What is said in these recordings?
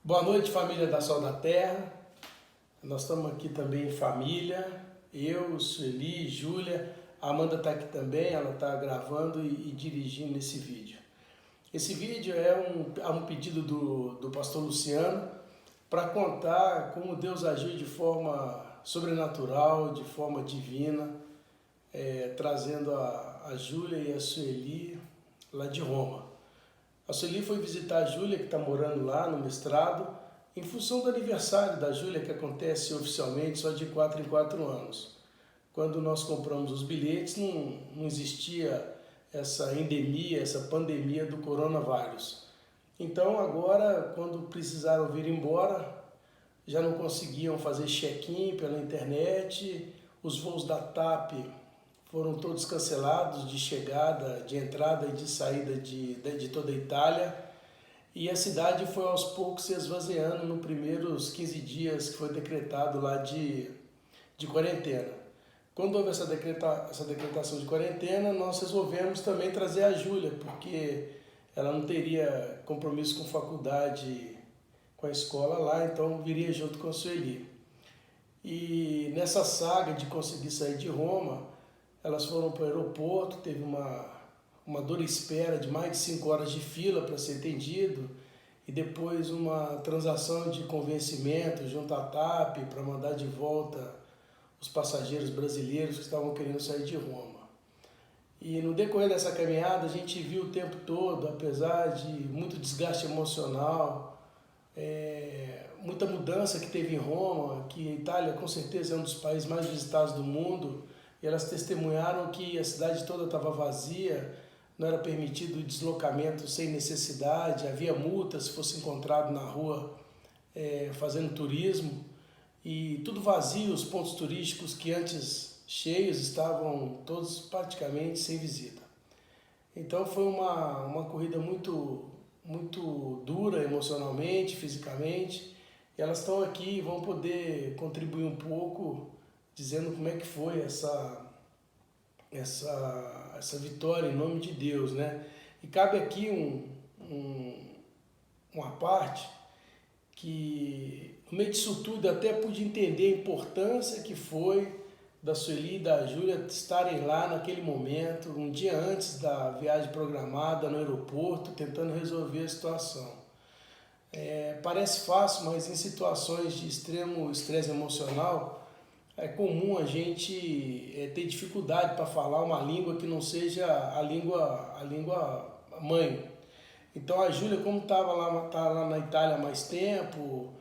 Boa noite, família da Sol da Terra. Nós estamos aqui também em família. Eu, Sueli, Júlia. A Amanda está aqui também, ela está gravando e dirigindo esse vídeo. Esse vídeo é um pedido do pastor Luciano para contar como Deus agiu de forma sobrenatural, de forma divina, trazendo a Júlia e a Sueli lá de Roma. A Sueli foi visitar a Júlia, que está morando lá no mestrado, em função do aniversário da Júlia, que acontece oficialmente só de 4 em 4 anos. Quando nós compramos os bilhetes, não existia essa endemia, essa pandemia do coronavírus. Então agora, quando precisaram vir embora, já não conseguiam fazer check-in pela internet, os voos da TAP foram todos cancelados de chegada, de entrada e de saída de toda a Itália. E a cidade foi aos poucos se esvaziando nos primeiros 15 dias que foi decretado lá de quarentena. Quando houve essa decretação de quarentena, nós resolvemos também trazer a Júlia, porque ela não teria compromisso com faculdade, com a escola lá, então viria junto com a Sueli. E nessa saga de conseguir sair de Roma, elas foram para o aeroporto, teve uma dura espera de mais de 5 horas de fila para ser atendido, e depois uma transação de convencimento junto à TAP para mandar de volta os passageiros brasileiros que estavam querendo sair de Roma. E no decorrer dessa caminhada a gente viu o tempo todo, apesar de muito desgaste emocional, muita mudança que teve em Roma, que a Itália com certeza é um dos países mais visitados do mundo, e elas testemunharam que a cidade toda estava vazia, não era permitido deslocamento sem necessidade, havia multas se fosse encontrado na rua fazendo turismo, e tudo vazio, os pontos turísticos que antes cheios estavam todos praticamente sem visita. Então foi uma corrida muito dura emocionalmente, fisicamente, e elas estão aqui e vão poder contribuir um pouco dizendo como é que foi essa vitória em nome de Deus, né? E cabe aqui uma parte que, no meio disso tudo, eu até pude entender a importância que foi da Sueli e da Júlia estarem lá naquele momento, um dia antes da viagem programada no aeroporto, tentando resolver a situação. Parece fácil, mas em situações de extremo estresse emocional, é comum a gente ter dificuldade para falar uma língua que não seja a língua mãe. Então a Júlia, como tá lá na Itália há mais tempo,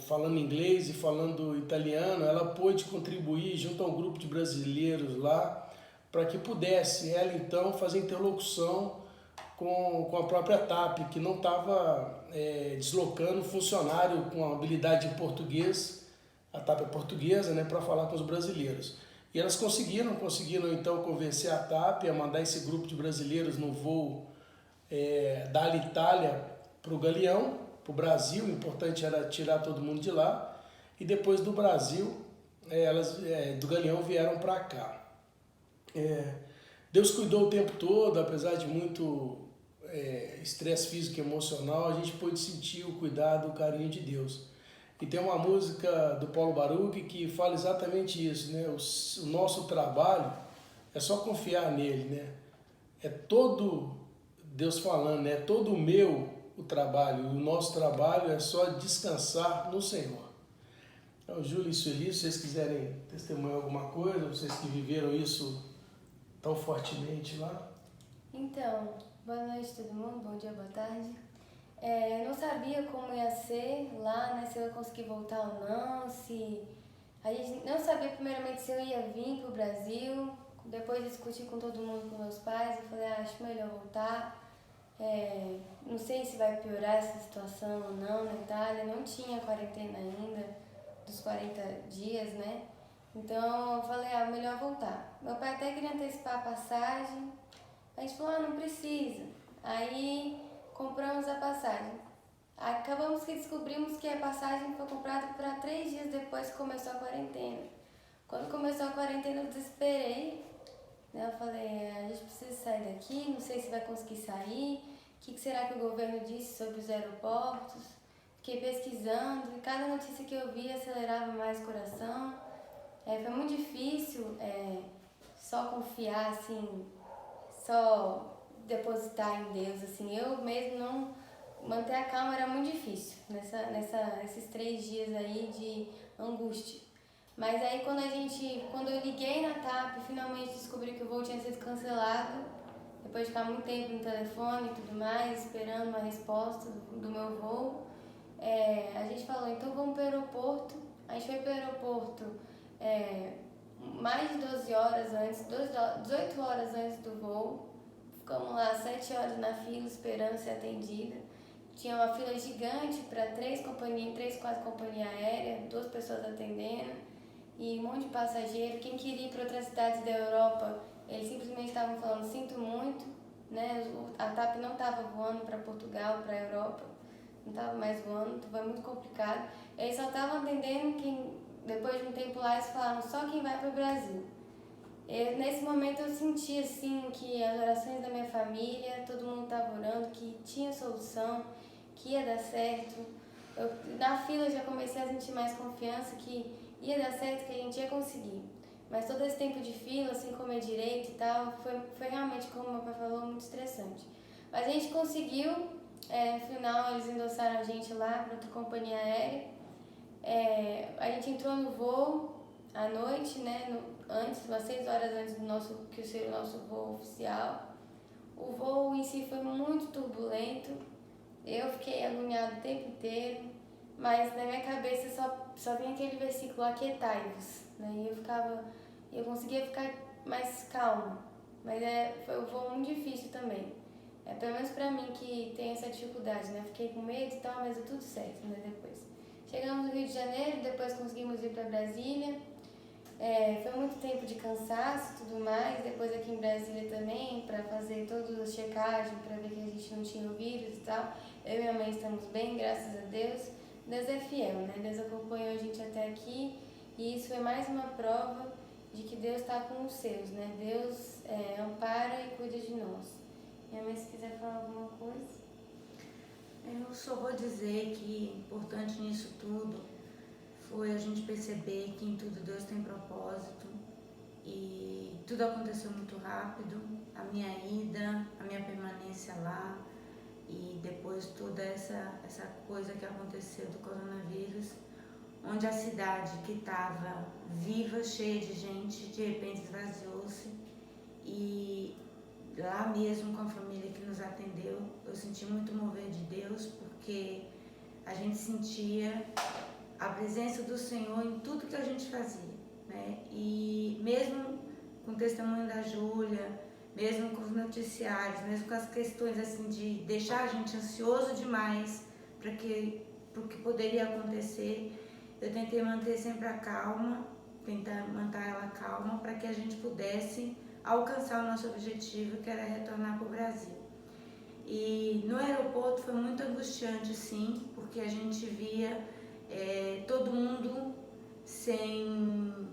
falando inglês e falando italiano, ela pôde contribuir junto ao grupo de brasileiros lá para que pudesse ela então fazer interlocução com a própria TAP, que não estava deslocando funcionário com habilidade em português, a TAP é portuguesa, né, para falar com os brasileiros. E elas conseguiram então convencer a TAP a mandar esse grupo de brasileiros no voo da Alitalia para o Galeão, para o Brasil. O importante era tirar todo mundo de lá, e depois do Brasil, elas do Galeão vieram para cá. Deus cuidou o tempo todo, apesar de muito estresse físico e emocional, a gente pôde sentir o cuidado, o carinho de Deus. E tem uma música do Paulo Baruch que fala exatamente isso, né? O nosso trabalho é só confiar nele, né? É todo Deus falando, né? É todo o trabalho, o nosso trabalho é só descansar no Senhor. Então, Júlio e Sueli, se vocês quiserem testemunhar alguma coisa, vocês que viveram isso tão fortemente lá. Então, boa noite todo mundo, bom dia, boa tarde. Eu não sabia como ia ser lá, né, se eu ia conseguir voltar ou não, se... A gente não sabia primeiramente se eu ia vir pro Brasil. Depois discuti com todo mundo, com meus pais, eu falei, acho melhor voltar. Não sei se vai piorar essa situação ou não na Itália, não tinha quarentena ainda, dos 40 dias, né? Então eu falei, melhor voltar. Meu pai até queria antecipar a passagem, a gente falou, não precisa. Aí compramos a passagem. Acabamos que descobrimos que a passagem foi comprada para 3 dias depois que começou a quarentena. Quando começou a quarentena eu desesperei, né? Eu falei, a gente precisa sair daqui, não sei se vai conseguir sair. O que será que o governo disse sobre os aeroportos? fiquei pesquisando, e cada notícia que eu via acelerava mais o coração. Foi muito difícil só confiar, assim, só depositar em Deus, assim. Eu mesmo não... Manter a calma era muito difícil nesses 3 dias aí de angústia. Mas aí quando eu liguei na TAP, finalmente descobri que o voo tinha sido cancelado, depois de ficar muito tempo no telefone e tudo mais, esperando uma resposta do meu voo, a gente falou, então vamos para o aeroporto. A gente foi para o aeroporto mais de 12 horas antes, 18 horas antes do voo. Ficamos lá 7 horas na fila esperando ser atendida. Tinha uma fila gigante para 3, 4 companhias aéreas, 2 pessoas atendendo e um monte de passageiro. Quem queria ir para outras cidades da Europa, eles simplesmente estavam falando, sinto muito, né? A TAP não estava voando para Portugal, para a Europa, não estava mais voando, foi muito complicado. Eles só estavam atendendo quem, depois de um tempo lá, eles falaram só quem vai para o Brasil. Nesse momento eu senti assim que as orações da minha família, todo mundo estava orando, que tinha solução, que ia dar certo. Na fila eu já comecei a sentir mais confiança que ia dar certo, que a gente ia conseguir. Mas todo esse tempo de fila, sem comer direito e tal, foi realmente, como meu pai falou, muito estressante. Mas a gente conseguiu, no final eles endossaram a gente lá para outra companhia aérea. A gente entrou no voo à noite, né, antes, umas 6 horas antes que seria o nosso voo oficial. O voo em si foi muito turbulento, eu fiquei agoniada o tempo inteiro, mas na minha cabeça só vinha aquele versículo, aquietai-vos, né, e eu conseguia ficar mais calma, mas foi um voo muito difícil também, pelo menos pra mim que tem essa dificuldade, né, fiquei com medo e tal, mas deu tudo certo, né, depois. Chegamos no Rio de Janeiro, depois conseguimos ir pra Brasília. Foi muito tempo de cansaço e tudo mais, depois aqui em Brasília também, para fazer todas as checagens, para ver que a gente não tinha o vírus e tal. Eu e minha mãe estamos bem, graças a Deus. Deus é fiel, né? Deus acompanhou a gente até aqui e isso foi mais uma prova de que Deus está com os seus, né? Deus ampara e cuida de nós. Minha mãe, se quiser falar alguma coisa. Eu só vou dizer que importante nisso tudo foi a gente perceber que em tudo Deus tem propósito e tudo aconteceu muito rápido, a minha ida, a minha permanência lá e depois toda essa coisa que aconteceu do coronavírus, onde a cidade que estava viva, cheia de gente, de repente esvaziou-se e lá mesmo com a família que nos atendeu, eu senti muito mover de Deus porque a gente sentia a presença do Senhor em tudo que a gente fazia, né? E mesmo com o testemunho da Júlia, mesmo com os noticiários, mesmo com as questões assim de deixar a gente ansioso demais para o que poderia acontecer, eu tentei manter sempre a calma, tentar manter ela calma para que a gente pudesse alcançar o nosso objetivo, que era retornar para o Brasil. E no aeroporto foi muito angustiante, sim, porque a gente via todo mundo sem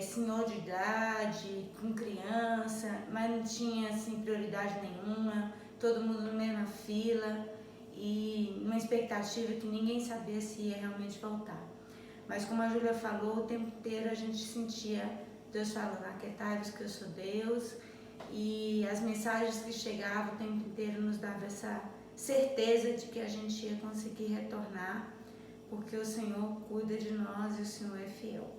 senhor de idade, com criança, mas não tinha assim, prioridade nenhuma, todo mundo na mesma fila e uma expectativa que ninguém sabia se ia realmente voltar. Mas como a Júlia falou, o tempo inteiro a gente sentia Deus falando, aquietai-vos que eu sou Deus, e as mensagens que chegavam o tempo inteiro nos davam essa certeza de que a gente ia conseguir retornar, porque o Senhor cuida de nós e o Senhor é fiel.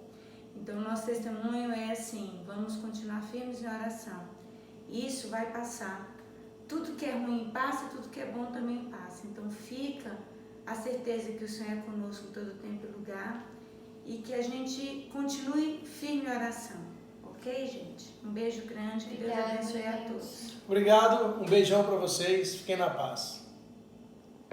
Então, o nosso testemunho é assim, vamos continuar firmes em oração. Isso vai passar. Tudo que é ruim passa, tudo que é bom também passa. Então, fica a certeza que o Senhor é conosco em todo tempo e lugar e que a gente continue firme em oração. Ok, gente? Um beijo grande, que Deus abençoe a todos. Obrigado, um beijão para vocês, fiquem na paz.